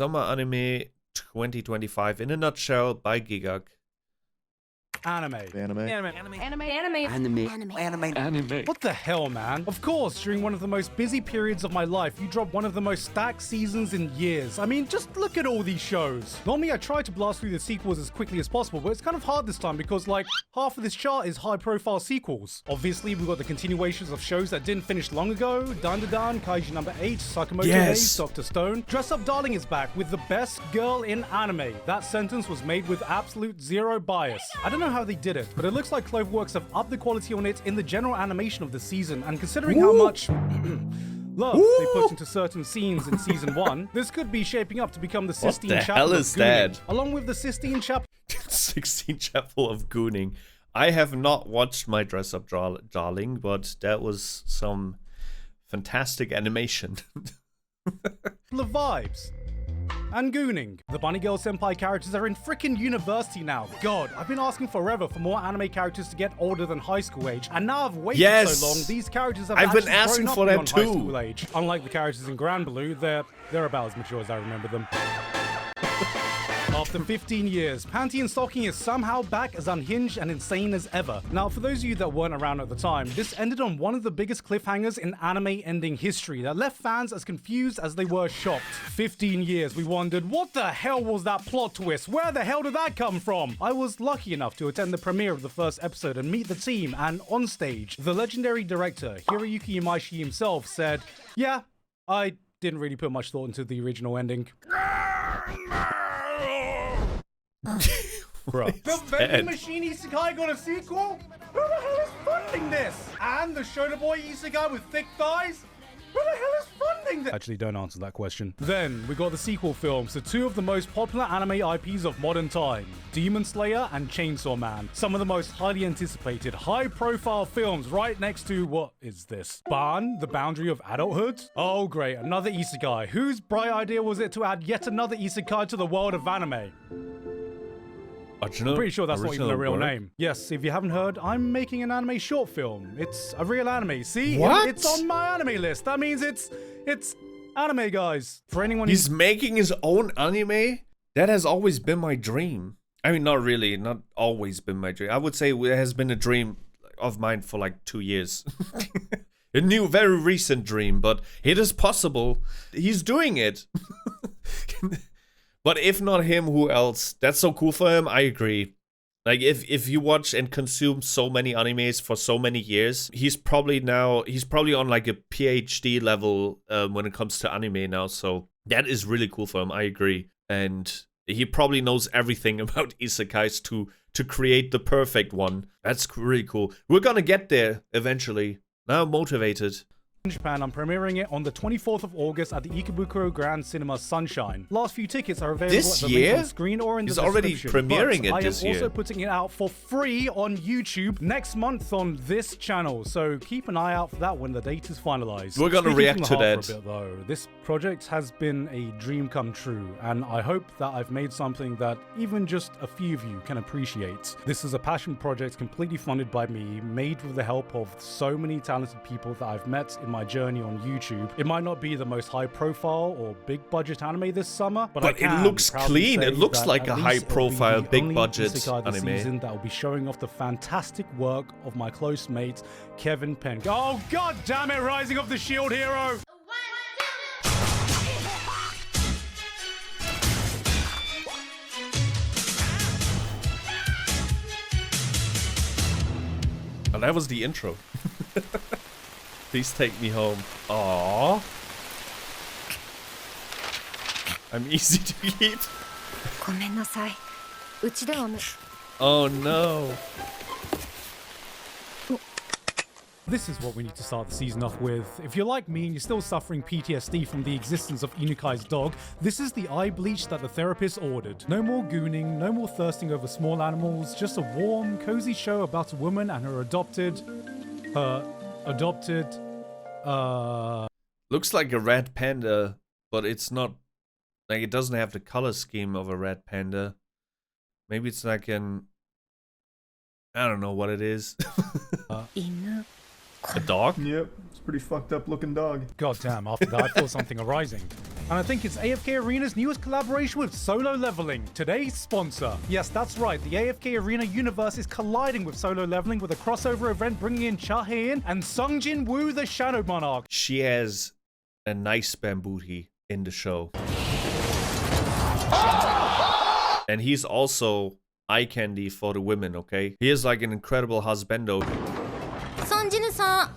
Summer Anime 2025 in a nutshell by Gigguk. Anime. What the hell, man? Of course, during one of the most busy periods of my life, you drop one of the most stacked seasons in years. I mean, just look at all these shows. Normally, I try to blast through the sequels as quickly as possible, but it's kind of hard this time because, like, half of this chart is high-profile sequels. Obviously, we've got the continuations of shows that didn't finish long ago. Dandadan, Kaiji number 8, Sakamoto Days, Dr. Stone. Dress Up Darling is back with the best girl in anime. That sentence was made with absolute zero bias. I don't know how they did it, but it looks like Cloverworks have upped the quality on it in the general animation of the season, and considering how much love they put into certain scenes in season 1, this could be shaping up to become the Sistine Chapel of Gooning, along with the Sistine Chapel 16 Chapel of Gooning. I have not watched My Dress Up Darling, but that was some fantastic animation. of vibes. And Gooning. The Bunny Girl Senpai characters are in frickin' university now. God, I've been asking forever for more anime characters to get older than high school age, and now I've waited so long, these characters have I've been asking for that too. High school age. Unlike the characters in Grand Blue, they're about as mature as I remember them. After 15 years, Panty and Stocking is somehow back as unhinged and insane as ever. Now, for those of you that weren't around at the time, this ended on one of the biggest cliffhangers in anime ending history that left fans as confused as they were shocked. 15 years, we wondered, what the hell was that plot twist? Where the hell did that come from? I was lucky enough to attend the premiere of the first episode and meet the team, and on stage, the legendary director, Hiroyuki Imaishi himself, said, yeah, I didn't really put much thought into the original ending. Bro. The vending machine isekai got a sequel? Who the hell is funding this? And the Shoulder Boy isekai with thick thighs? Who the hell is funding this? Actually, don't answer that question. Then, we got the sequel films to two of the most popular anime IPs of modern time, Demon Slayer and Chainsaw Man. Some of the most highly anticipated, high-profile films right next to, what is this? Ban, the boundary of adulthood? Oh great, another isekai. Whose bright idea was it to add yet another isekai to the world of anime? I'm pretty sure that's not even a real name. Yes, if you haven't heard, I'm making an anime short film. It's a real anime. See? What? It's on my anime list. That means it's anime, guys. For anyone He's making his own anime? That has always been my dream. I mean, not really. Not always been my dream. I would say it has been a dream of mine for like 2 years. A new, very recent dream, but it is possible. He's doing it. But if not him, who else? That's so cool for him. I agree. Like, if you watch and consume so many animes for so many years, he's probably on like a PhD level when it comes to anime now. So that is really cool for him. I agree. And he probably knows everything about isekais to create the perfect one. That's really cool. We're gonna get there eventually. Now I'm motivated. In Japan, I'm premiering it on the 24th of August at the Ikebukuro Grand Cinema Sunshine. Last few tickets are available this at the link on screen or in the description. He's already premiering it this year. I am also putting it out for free on YouTube next month on this channel, so keep an eye out for that when the date is finalized. We're gonna react to that. For a bit, though. This project has been a dream come true, and I hope that I've made something that even just a few of you can appreciate. This is a passion project completely funded by me, made with the help of so many talented people that I've met in my journey on YouTube. It might not be the most high profile or big budget anime this summer, but it looks clean. It looks like a high profile, big budget anime that will be showing off the fantastic work of my close mate Kevin Penn. Oh god damn it, Rising of the Shield Hero! Oh, that was the intro. Please take me home. Aww. I'm easy to eat. Oh no. This is what we need to start the season off with. If you're like me and you're still suffering PTSD from the existence of Inukai's dog, this is the eye bleach that the therapist ordered. No more gooning, no more thirsting over small animals, just a warm, cozy show about a woman and her adopted... Looks like a red panda, but it's not... Like, it doesn't have the color scheme of a red panda. Maybe it's like an... I don't know what it is. A dog? Yep, it's a pretty fucked up looking dog. God damn, after that I feel something arising. And I think it's AFK Arena's newest collaboration with Solo Leveling, today's sponsor. Yes, that's right, the AFK Arena universe is colliding with Solo Leveling with a crossover event bringing in Cha Hae-in and Sungjin Woo, the Shadow Monarch. She has a nice bambooty in the show. And he's also eye candy for the women, okay? He is like an incredible husbando. Sunjin-san.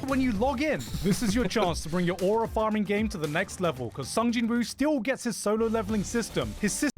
When you log in, this is your chance to bring your aura farming game to the next level, because Sungjin Woo still gets his solo leveling system. His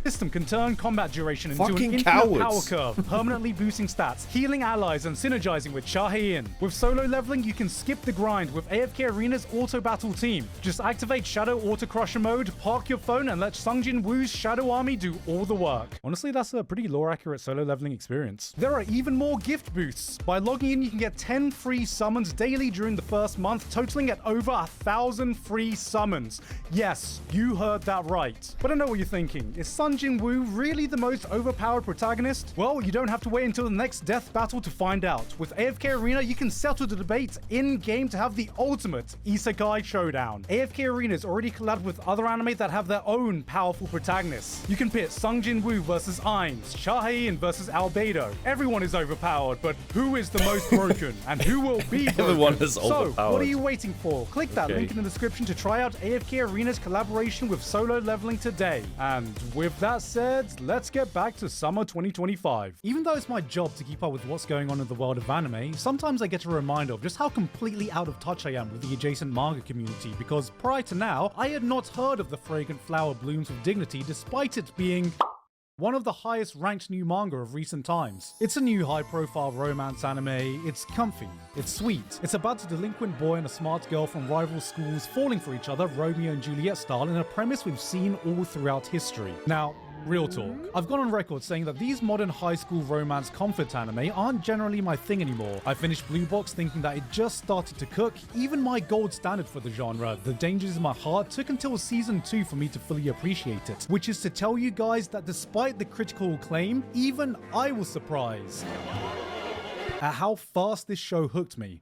system can turn combat duration into Fucking an infinite cowards. power curve, permanently boosting stats, healing allies, and synergizing with Cha Hae-in. With solo leveling, you can skip the grind with AFK Arena's auto battle team. Just activate Shadow Auto Crusher mode, park your phone, and let Sungjin Woo's Shadow Army do all the work. Honestly, that's a pretty lore-accurate solo leveling experience. There are even more gift boosts. By logging in, you can get 10 free summons daily during the first month, totaling at over 1,000 free summons. Yes, you heard that right. But I know what you're thinking. Is Sungjin Woo really the most overpowered protagonist? Well, you don't have to wait until the next death battle to find out. With AFK Arena, you can settle the debate in-game to have the ultimate Isekai showdown. AFK Arena is already collabed with other anime that have their own powerful protagonists. You can pit Sungjin Woo versus Ainz, Cha Hae-in versus Albedo. Everyone is overpowered, but who is the most broken? And who will be broken? Everyone is overpowered. So, what are you waiting for? Click that link in the description to try out AFK Arena's collaboration with Solo Leveling today. And with that said, let's get back to summer 2025. Even though it's my job to keep up with what's going on in the world of anime, sometimes I get a reminder of just how completely out of touch I am with the adjacent manga community, because prior to now, I had not heard of the fragrant flower blooms with dignity despite it being one of the highest ranked new manga of recent times. It's a new high-profile romance anime, it's comfy, it's sweet, it's about a delinquent boy and a smart girl from rival schools falling for each other Romeo and Juliet style in a premise we've seen all throughout history. Now, real talk. I've gone on record saying that these modern high school romance comfort anime aren't generally my thing anymore. I finished Blue Box thinking that it just started to cook. Even my gold standard for the genre, The Dangers in My Heart, took until season 2 for me to fully appreciate it. Which is to tell you guys that despite the critical acclaim, even I was surprised at how fast this show hooked me.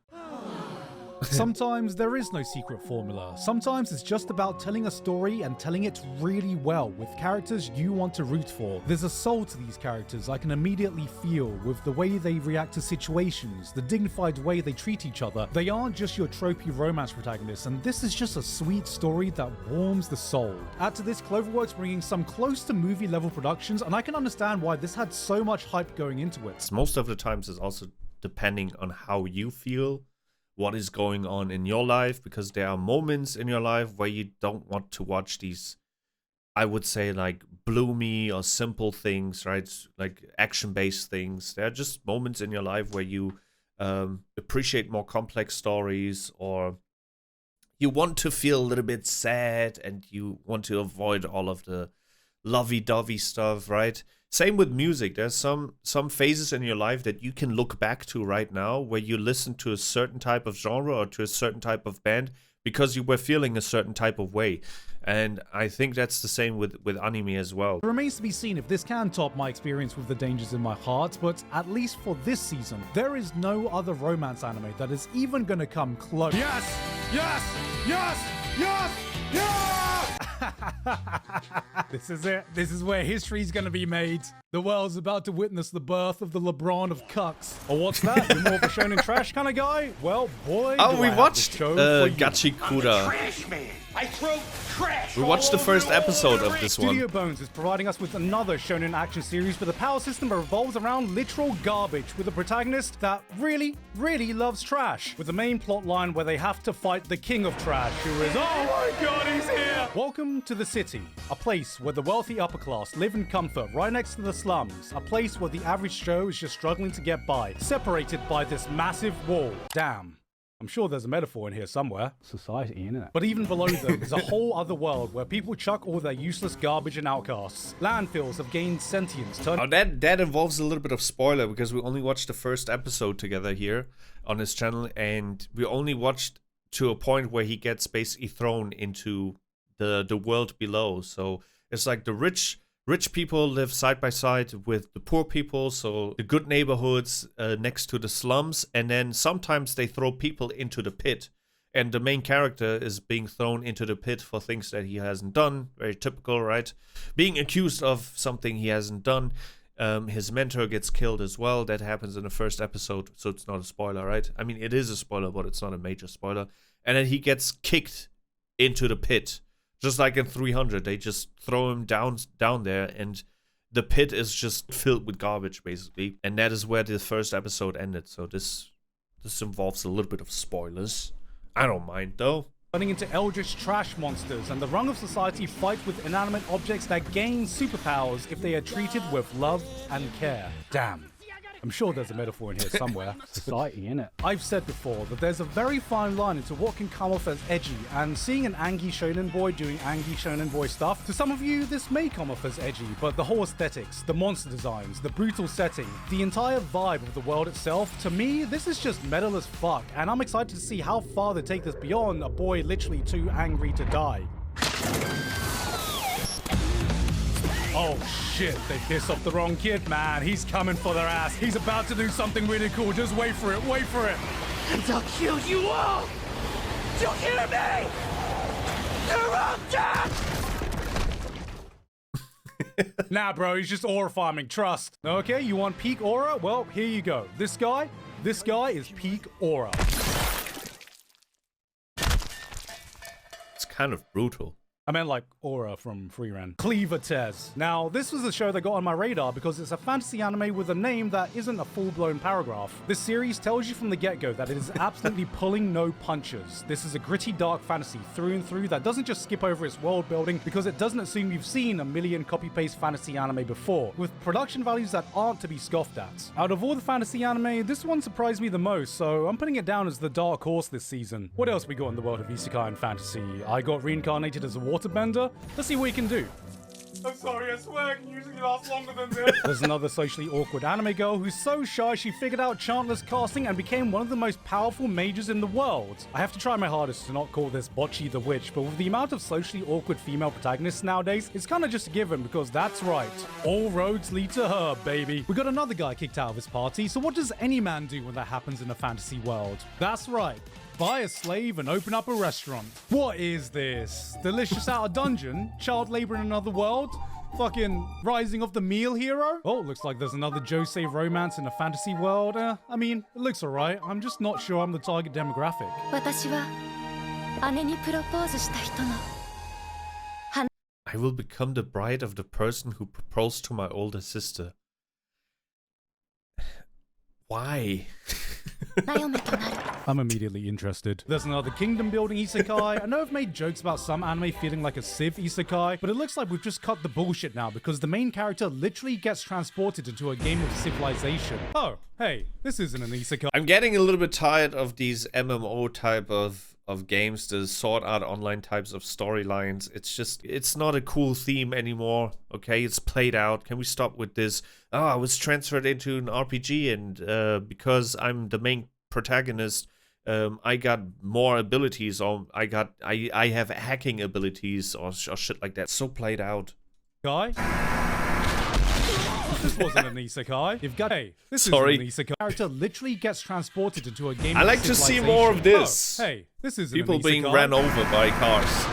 Sometimes there is no secret formula. Sometimes it's just about telling a story and telling it really well with characters you want to root for. There's a soul to these characters I can immediately feel with the way they react to situations, the dignified way they treat each other. They aren't just your tropey romance protagonists, and this is just a sweet story that warms the soul. Add to this Cloverworks bringing some close to movie level productions, and I can understand why this had so much hype going into it. Most of the times it's also depending on how you feel, what is going on in your life, because there are moments in your life where you don't want to watch these, I would say, like bloomy or simple things, right? Like action-based things. There are just moments in your life where you appreciate more complex stories, or you want to feel a little bit sad and you want to avoid all of the lovey-dovey stuff, right? Same with music. There's some phases in your life that you can look back to right now where you listen to a certain type of genre or to a certain type of band because you were feeling a certain type of way. And I think that's the same with anime as well. It remains to be seen if this can top my experience with The Dangers in My Heart, but at least for this season, there is no other romance anime that is even gonna come close. Yes! Yes! Yes! Yes! Yes! This is it. This is where history's gonna be made. The world's about to witness the birth of the LeBron of cucks. Or what's that? You're more of a shonen trash kind of guy? Well, boy, Oh, do we I have watched the show for you. Gachiakuta. Trash man! I throw trash! We watched the first episode of this Studio one. Bones is providing us with another shonen action series with a power system that revolves around literal garbage, with a protagonist that really, really loves trash, with the main plot line where they have to fight the king of trash, who is, oh my god, he's here! Welcome to the city, a place where the wealthy upper class live in comfort right next to the slums, a place where the average Joe is just struggling to get by, separated by this massive wall. Damn. I'm sure there's a metaphor in here somewhere. Society, innit? But even below them is a whole other world where people chuck all their useless garbage and outcasts. Landfills have gained sentience. Oh, that involves a little bit of spoiler because we only watched the first episode together here on this channel, and we only watched to a point where he gets basically thrown into the world below. So it's like the rich rich people live side by side with the poor people, so the good neighborhoods next to the slums, and then sometimes they throw people into the pit, and the main character is being thrown into the pit for things that he hasn't done. Very typical, right? Being accused of something he hasn't done. His mentor gets killed as well. That happens in the first episode, so it's not a spoiler, right? I mean, it is a spoiler, but it's not a major spoiler. And then he gets kicked into the pit. Just like in 300, they just throw him down there, and the pit is just filled with garbage, basically. And that is where the first episode ended. So this involves a little bit of spoilers. I don't mind, though. Turning into eldritch trash monsters, and the rung of society fight with inanimate objects that gain superpowers if they are treated with love and care. Damn. I'm sure there's a metaphor in here somewhere. Society, innit? I've said before that there's a very fine line into what can come off as edgy, and seeing an Anki shonen boy doing Anki shonen boy stuff, to some of you this may come off as edgy, but the whole aesthetics, the monster designs, the brutal setting, the entire vibe of the world itself, to me, this is just metal as fuck, and I'm excited to see how far they take this beyond a boy literally too angry to die. Oh shit, they pissed off the wrong kid, man. He's coming for their ass. He's about to do something really cool. Just wait for it, wait for it. I'll kill you all! Do you hear me? You're all dead! Nah, bro, he's just aura farming, trust. Okay, you want peak aura? Well, here you go. This guy is peak aura. It's kind of brutal. I meant like Aura from Fragrant. Clevatess. Now, this was a show that got on my radar because it's a fantasy anime with a name that isn't a full-blown paragraph. This series tells you from the get-go that it is absolutely pulling no punches. This is a gritty, dark fantasy through and through that doesn't just skip over its world building because it doesn't assume you've seen a million copy-paste fantasy anime before, with production values that aren't to be scoffed at. Out of all the fantasy anime, this one surprised me the most, so I'm putting it down as the dark horse this season. What else we got in the world of isekai and fantasy? I got reincarnated as a waterbender. Let's see what you can do. I'm sorry, I swear I can usually last longer than this. There's another socially awkward anime girl who's so shy she figured out chantless casting and became one of the most powerful mages in the world. I have to try my hardest to not call this Bocchi the Witch, but with the amount of socially awkward female protagonists nowadays, it's kinda just a given because that's right. All roads lead to her, baby. We got another guy kicked out of his party, so what does any man do when that happens in a fantasy world? That's right. Buy a slave and open up a restaurant. What is this? Delicious out of dungeon? Child labor in another world? Fucking rising of the meal hero? Oh, looks like there's another josei romance in a fantasy world. I mean, it looks alright. I'm just not sure I'm the target demographic. 私は姉にプロポーズした人の I will become the bride of the person who proposed to my older sister. Why? な嫁となる I'm immediately interested. There's another kingdom building isekai. I know I've made jokes about some anime feeling like a Civ isekai, but it looks like we've just cut the bullshit now because the main character literally gets transported into a game of civilization. Oh, hey, this isn't an isekai. I'm getting a little bit tired of these MMO type of games, the Sword Art Online types of storylines. It's not a cool theme anymore, okay? It's played out. Can we stop with this? Oh, I was transferred into an RPG and because I'm the main protagonist, I got more abilities, or I have hacking abilities or shit like that. So played out. Guy? This wasn't an isekai. You've got this Sorry. isn't an isekai. Character literally gets transported into a game. I like to see more of this. Oh, hey, this isn't People an isekai. being ran over by cars.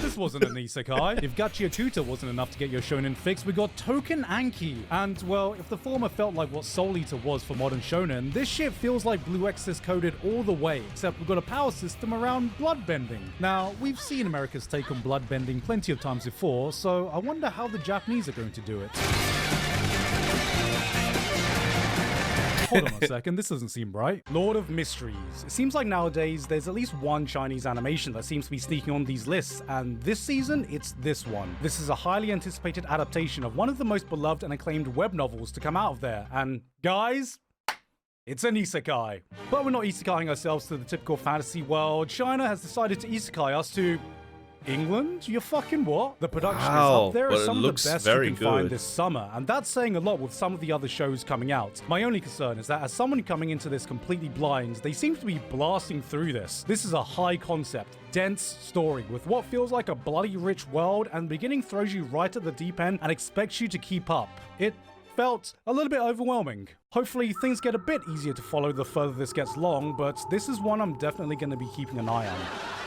This wasn't an isekai. If Gachiakuta wasn't enough to get your shonen fix, we got Tougen Anki. And, well, if the former felt like what Soul Eater was for modern shonen, this shit feels like Blue Exorcist coded all the way, except we've got a power system around bloodbending. Now, we've seen America's take on bloodbending plenty of times before, so I wonder how the Japanese are going to do it. Hold on a second, this doesn't seem right. Lord of Mysteries. It seems like nowadays there's at least one Chinese animation that seems to be sneaking on these lists, and this season, it's this one. This is a highly anticipated adaptation of one of the most beloved and acclaimed web novels to come out of there, and guys, it's an isekai. But we're not isekaiing ourselves to the typical fantasy world. China has decided to isekai us to England? You fucking what? The production Wow, is up there but as it some of the looks best very you can find good. this summer, and that's saying a lot with some of the other shows coming out. My only concern is that as someone coming into this completely blind, they seem to be blasting through this. This is a high concept, dense story with what feels like a bloody rich world, and the beginning throws you right at the deep end and expects you to keep up. It felt a little bit overwhelming. Hopefully things get a bit easier to follow the further this gets long, but this is one I'm definitely going to be keeping an eye on.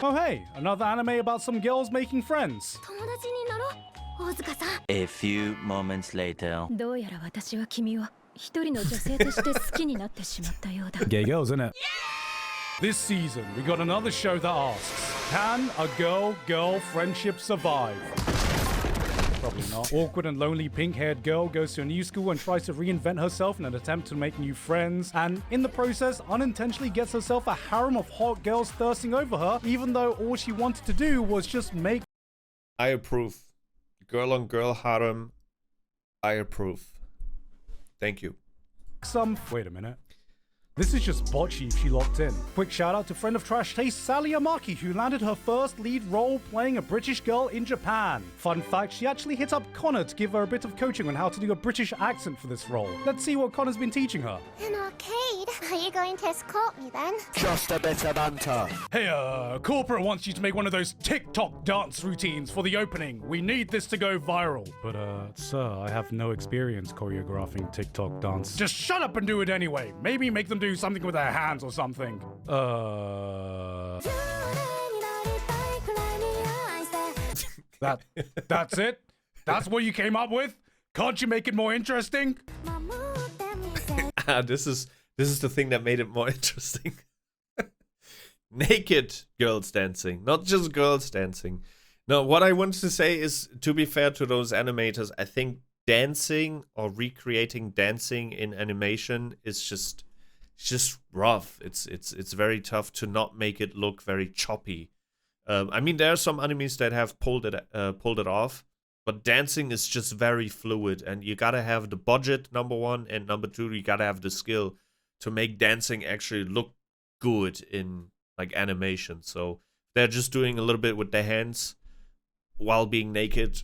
Oh hey, another anime about some girls making friends. 友達になろう大塚さん A few moments later. どうやら私は君を一人の女性として好きになってしまったようだ Gay girls, isn't it? This season, we got another show that asks, can a girl-girl friendship survive? Probably not. Awkward and lonely pink-haired girl goes to a new school and tries to reinvent herself in an attempt to make new friends, and in the process, unintentionally gets herself a harem of hot girls thirsting over her, even though all she wanted to do was just make... I approve. Girl on girl harem. I approve. Thank you. some... Wait a minute. This is just botchy if she locked in. Quick shout out to friend of Trash Taste Sally Amaki, who landed her first lead role playing a British girl in Japan. Fun fact, she actually hit up Connor to give her a bit of coaching on how to do a British accent for this role. Let's see what Connor's been teaching her. An arcade? Are you going to escort me then? Just a bit of banter. Hey, corporate wants you to make one of those TikTok dance routines for the opening. We need this to go viral. But, sir, I have no experience choreographing TikTok dance. Just shut up and do it anyway. Maybe make them do something with their hands or something. That's it? That's what you came up with? Can't you make it more interesting? This is the thing that made it more interesting. Naked girls dancing, not just girls dancing. No, what I wanted to say is, to be fair to those animators, I think dancing or recreating dancing in animation is just rough. It's very tough to not make it look very choppy. I mean, there are some animes that have pulled it off, but dancing is just very fluid, and you gotta have the budget, number one, and number two, you gotta have the skill to make dancing actually look good in like animation. So they're just doing a little bit with their hands while being naked.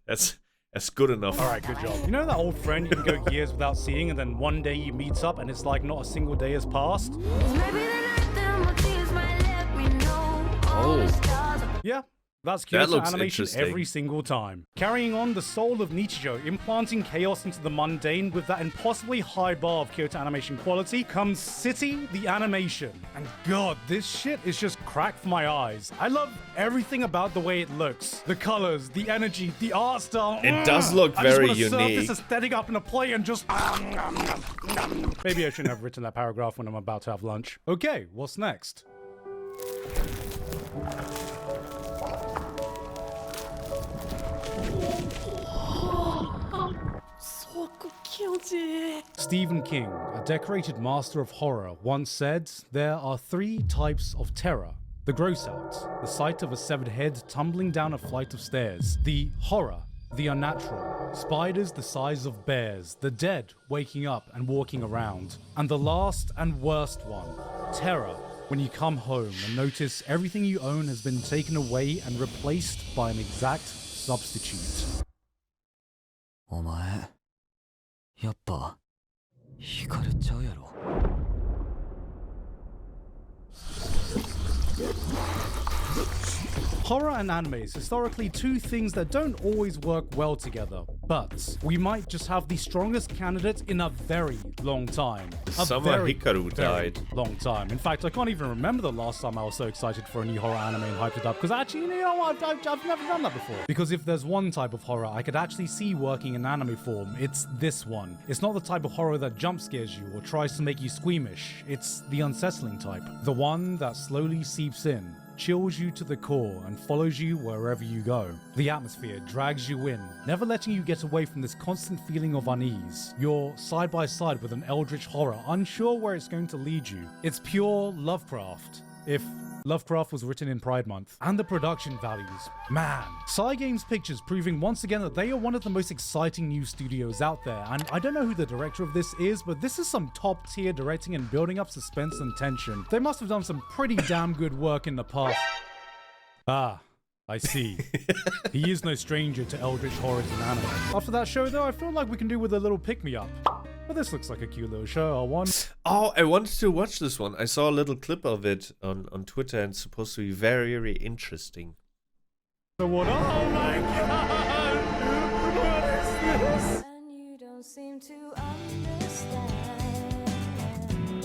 That's good enough. All right, good job. You know that old friend you can go years without seeing, and then one day you meet up and it's like not a single day has passed? Oh. Yeah. That's That Kyoto looks animation interesting. every single time. Carrying on the soul of Nichijou, implanting chaos into the mundane with that impossibly high bar of Kyoto animation quality, comes City the Animation. And god, this shit is just crack for my eyes. I love everything about the way it looks. The colors, the energy, the art style. It does look very I just want to unique. surf this aesthetic up in a play and just... Maybe I shouldn't have written that paragraph when I'm about to have lunch. Okay, what's next? Stephen King, a decorated master of horror, once said, "There are 3 types of terror. The gross out, the sight of a severed head tumbling down a flight of stairs. The horror, the unnatural, spiders the size of bears, the dead waking up and walking around. And the last and worst one, terror, when you come home and notice everything you own has been taken away and replaced by an exact substitute." お前やっぱ光ちゃうやろ。 Horror and anime is historically 2 things that don't always work well together, but we might just have the strongest candidate in a very long time. A Summer very, Hikaru very died. long time. In fact, I can't even remember the last time I was so excited for a new horror anime and hyped it up, because actually, you know what, I've never done that before. Because if there's one type of horror I could actually see working in anime form, it's this one. It's not the type of horror that jump scares you or tries to make you squeamish. It's the unsettling type. The one that slowly seeps in, chills you to the core, and follows you wherever you go. The atmosphere drags you in, never letting you get away from this constant feeling of unease. You're side by side with an eldritch horror, unsure where it's going to lead you. It's pure Lovecraft. If Lovecraft was written in Pride Month. And the production values. Man. Cygames Pictures proving once again that they are one of the most exciting new studios out there. And I don't know who the director of this is, but this is some top tier directing and building up suspense and tension. They must have done some pretty damn good work in the past. I see. He is no stranger to eldritch horrors and anime. After that show, though, I feel like we can do with a little pick-me-up. But this looks like a cute little show. Oh, I wanted to watch this one. I saw a little clip of it on Twitter, and it's supposed to be very, very interesting. So what? Oh my god! What is this? And you don't seem to understand.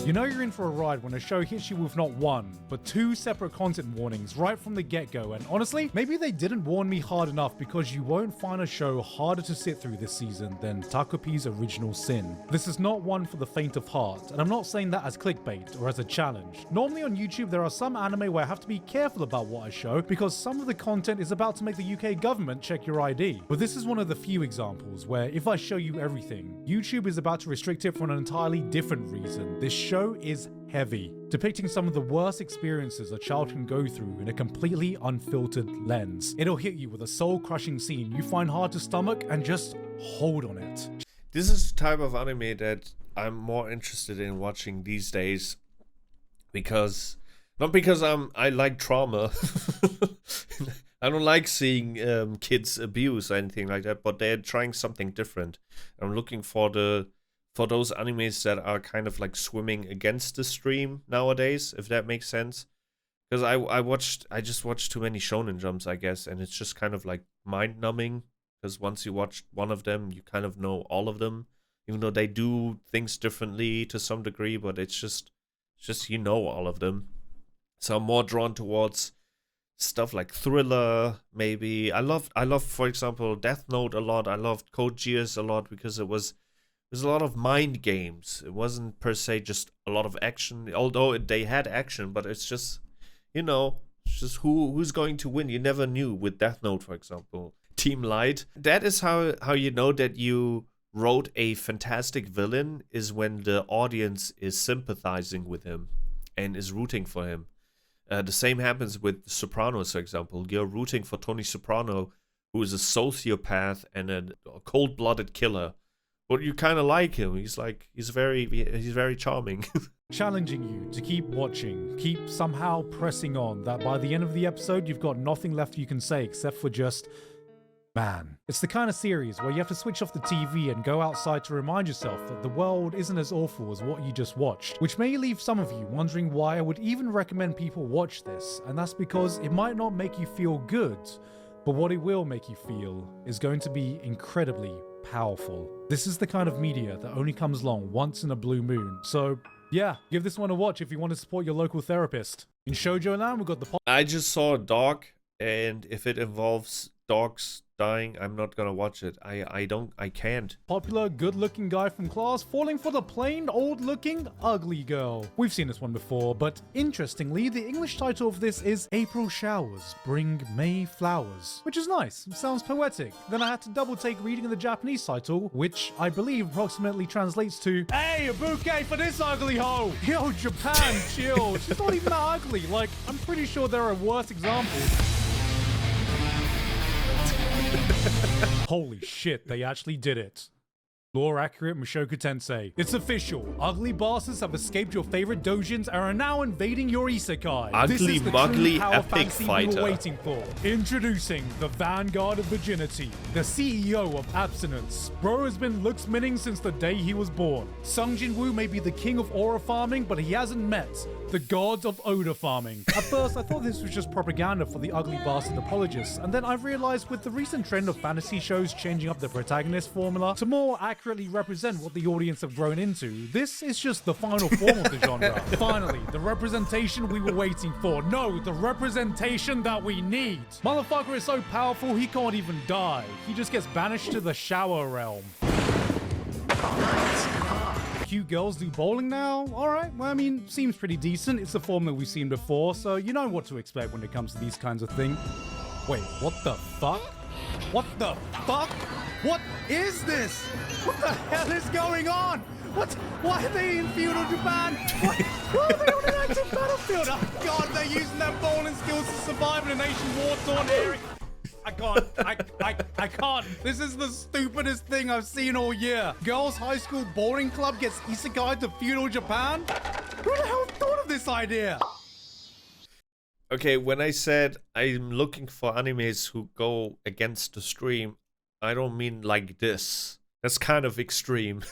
You know you're in for a ride when a show hits you with not one, but two separate content warnings right from the get-go, and honestly, maybe they didn't warn me hard enough because you won't find a show harder to sit through this season than Takopi's Original Sin. This is not one for the faint of heart, and I'm not saying that as clickbait or as a challenge. Normally on YouTube there are some anime where I have to be careful about what I show because some of the content is about to make the UK government check your ID. But this is one of the few examples where if I show you everything, YouTube is about to restrict it for an entirely different reason. This show is heavy, depicting some of the worst experiences a child can go through in a completely unfiltered lens. It'll hit you with a soul-crushing scene you find hard to stomach and just hold on it. This is the type of anime that I'm more interested in watching these days, because not because I like trauma. I don't like seeing kids abuse or anything like that, but they're trying something different. I'm looking for those animes that are kind of like swimming against the stream nowadays, if that makes sense. Because I just watched too many shonen jumps, I guess, and it's just kind of like mind-numbing. Because once you watch one of them, you kind of know all of them, even though they do things differently to some degree. But it's just you know all of them. So I'm more drawn towards stuff like thriller, maybe. I love, for example, Death Note a lot. I loved Code Geass a lot because there's a lot of mind games. It wasn't per se just a lot of action, although they had action, but it's just, you know, it's just who's going to win. You never knew with Death Note, for example. Team Light. That is how you know that you wrote a fantastic villain, is when the audience is sympathizing with him and is rooting for him. The same happens with The Sopranos, for example. You're rooting for Tony Soprano, who is a sociopath and a cold-blooded killer. But you kind of like him. He's very charming. Challenging you to keep watching, keep somehow pressing on, that by the end of the episode you've got nothing left you can say except for just, man. It's the kind of series where you have to switch off the TV and go outside to remind yourself that the world isn't as awful as what you just watched, which may leave some of you wondering why I would even recommend people watch this, and that's because it might not make you feel good, but what it will make you feel is going to be incredibly powerful. This is the kind of media that only comes along once in a blue moon, so yeah, give this one a watch if you want to support your local therapist. In Shoujo Land, we've got the... I just saw a dog, and if it involves dogs dying, I'm not gonna watch it. I can't. Popular, good-looking guy from class falling for the plain, old-looking, ugly girl. We've seen this one before, but interestingly, the English title of this is April Showers Bring May Flowers, which is nice. It sounds poetic. Then I had to double-take reading the Japanese title, which I believe approximately translates to, "Hey, a bouquet for this ugly hoe!" Yo, Japan, chill. She's not even that ugly. Like, I'm pretty sure there are worse examples. Holy shit, they actually did it. Lore accurate Mushoku Tensei. It's official. Ugly bosses have escaped your favorite dojins and are now invading your isekai. Uglymugly Epicfighter. We were Epicfighter. waiting for. Introducing the Vanguard of Virginity, the CEO of Abstinence. Bro has been looksminning since the day he was born. Sung Jin-woo may be the king of aura farming, but he hasn't met the gods of odor farming. At first, I thought this was just propaganda for the ugly bastard apologists, and then I realized with the recent trend of fantasy shows changing up the protagonist formula to more accurately represent what the audience have grown into, this is just the final form of the genre. Finally, the representation we were waiting for. No, the representation that we need. Motherfucker is so powerful he can't even die. He just gets banished to the shower realm. Cute girls do bowling now? Alright, well, I mean, seems pretty decent. It's a form that we've seen before, so you know what to expect when it comes to these kinds of things. Wait, what the fuck? What the fuck? What is this? What the hell is going on? What? Why are they in feudal Japan? What? Why are they on an active battlefield? Oh god, they're using their bowling skills to survive in a nation war-torn area. I can't. This is the stupidest thing I've seen all year. Girls' high school bowling club gets isekai to feudal Japan? Who the hell thought of this idea? Okay, when I said I'm looking for animes who go against the stream, I don't mean like this. That's kind of extreme.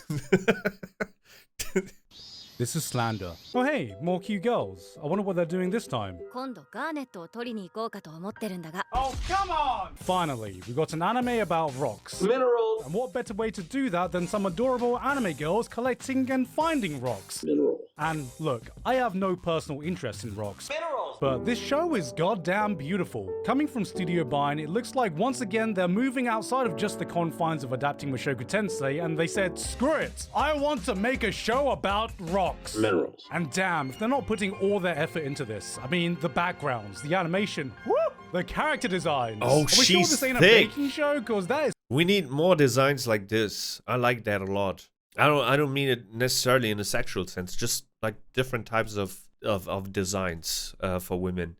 This is slander. Oh hey, more cute girls. I wonder what they're doing this time. 今度ガーネットを取りに行こうかと思ってるんだが。 Oh, come on! Finally, we got an anime about rocks. Minerals. And what better way to do that than some adorable anime girls collecting and finding rocks? Minerals. And look, I have no personal interest in rocks. Minerals. But this show is goddamn beautiful. Coming from Studio Bind, it looks like once again they're moving outside of just the confines of adapting Mushoku Tensei, and they said, screw it, I want to make a show about rocks. Minerals. And damn, if they're not putting all their effort into this. I mean, the backgrounds, the animation, woo, the character designs. Oh, Are we sure she's this ain't thick. a baking show? Because that is We need more designs like this. I like that a lot. I don't mean it necessarily in a sexual sense, just like different types of designs for women.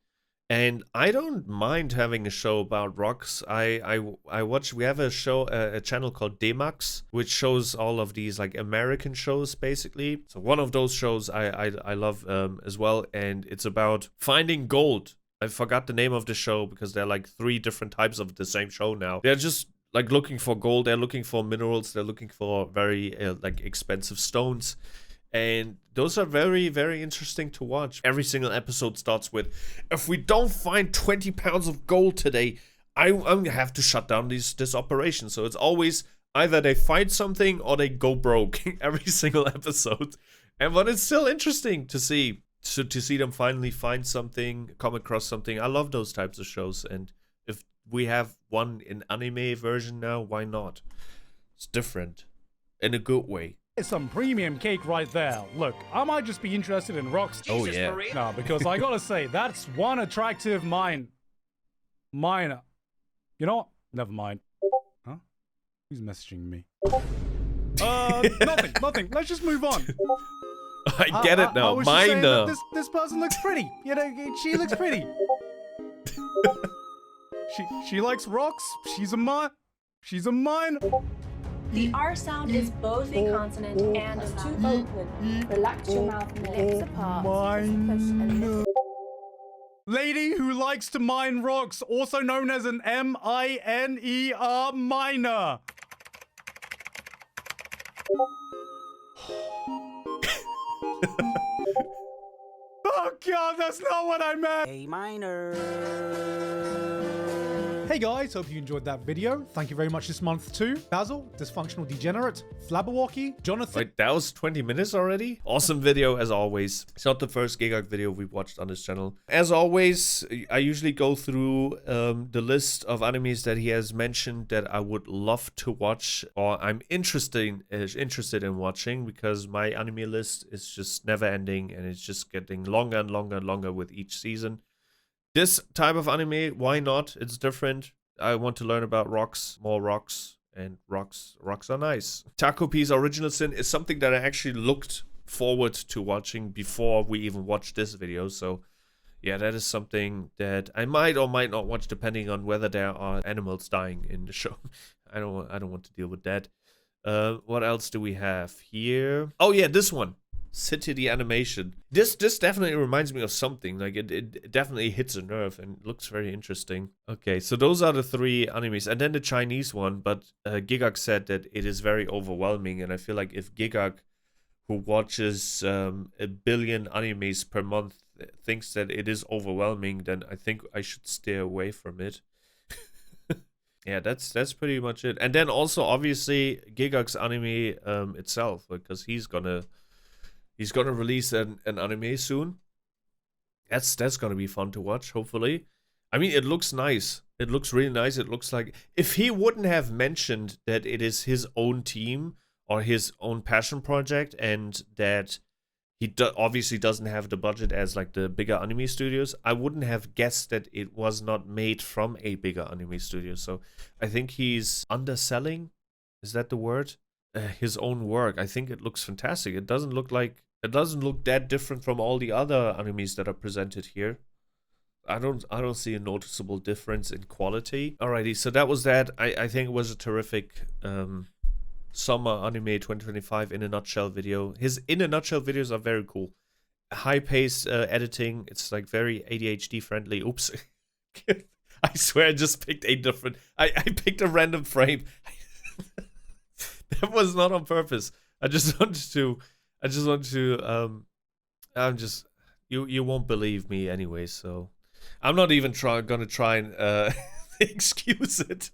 And I don't mind having a show about rocks. I watch, we have a show, a channel called Demax, which shows all of these like American shows basically. So one of those shows I love as well, and it's about finding gold. I forgot the name of the show because there are like 3 different types of the same show now. They're just like looking for gold, they're looking for minerals, they're looking for very like expensive stones. And those are very, very interesting to watch. Every single episode starts with, if we don't find 20 pounds of gold today, I'm gonna have to shut down this operation. So it's always either they find something or they go broke every single episode. But it's still interesting to see. To see them finally find something, come across something. I love those types of shows. And if we have one in anime version now, why not? It's different in a good way. some premium cake right there. Look, I might just be interested in rocks. Oh, yeah. No, because I gotta say, that's one attractive minor. You know what? Never mind. Huh? Who's messaging me? Nothing. Let's just move on. I get it now. I was just saying that Minor. this person looks pretty. You know, she looks pretty. she likes rocks. She's a mine. The R sound is both a consonant and a vowel. Open. Relax your mouth and lips apart. Mine. Lady who likes to mine rocks, also known as an M-I-N-E-R miner. Oh god, that's not what I meant! A minor. Hey guys, hope you enjoyed that video. Thank you very much this month to Basil, Dysfunctional Degenerate, Flabberwocky, Jonathan. Wait, that was 20 minutes already? Awesome video as always. It's not the first Gigguk video we watched on this channel. As always, I usually go through the list of animes that he has mentioned that I would love to watch or I'm interested in watching, because my anime list is just never ending and it's just getting longer and longer and longer with each season. This type of anime, why not? It's different. I want to learn about rocks, more rocks, and rocks are nice. Takopi's Original Sin is something that I actually looked forward to watching before we even watched this video. So yeah, that is something that I might or might not watch depending on whether there are animals dying in the show. I don't want to deal with that. What else do we have here? Oh yeah, this one. City the animation. This definitely reminds me of something. Like it definitely hits a nerve and looks very interesting. Okay, so those are the 3 animes, and then the Chinese one. But Gigguk said that it is very overwhelming, and I feel like if Gigguk, who watches 1 billion animes per month, thinks that it is overwhelming, then I think I should steer away from it. Yeah, that's pretty much it. And then also obviously Gigguk's anime itself, because he's gonna release an anime soon. That's gonna be fun to watch, hopefully. I mean, it looks nice. It looks really nice. It looks like, if he wouldn't have mentioned that it is his own team or his own passion project, and that he obviously doesn't have the budget as like the bigger anime studios, I wouldn't have guessed that it was not made from a bigger anime studio. So I think he's underselling, is that the word? His own work. I think it looks fantastic. It doesn't look that different from all the other animes that are presented here. I don't see a noticeable difference in quality. Alrighty, so that was that. I think it was a terrific summer anime 2025 in a nutshell video. His in a nutshell videos are very cool. high-paced editing. It's like very ADHD friendly. Oops. I swear I just picked a different... I picked a random frame. That was not on purpose. I just want to... I'm just... You won't believe me anyway, so... I'm not even gonna try and excuse it.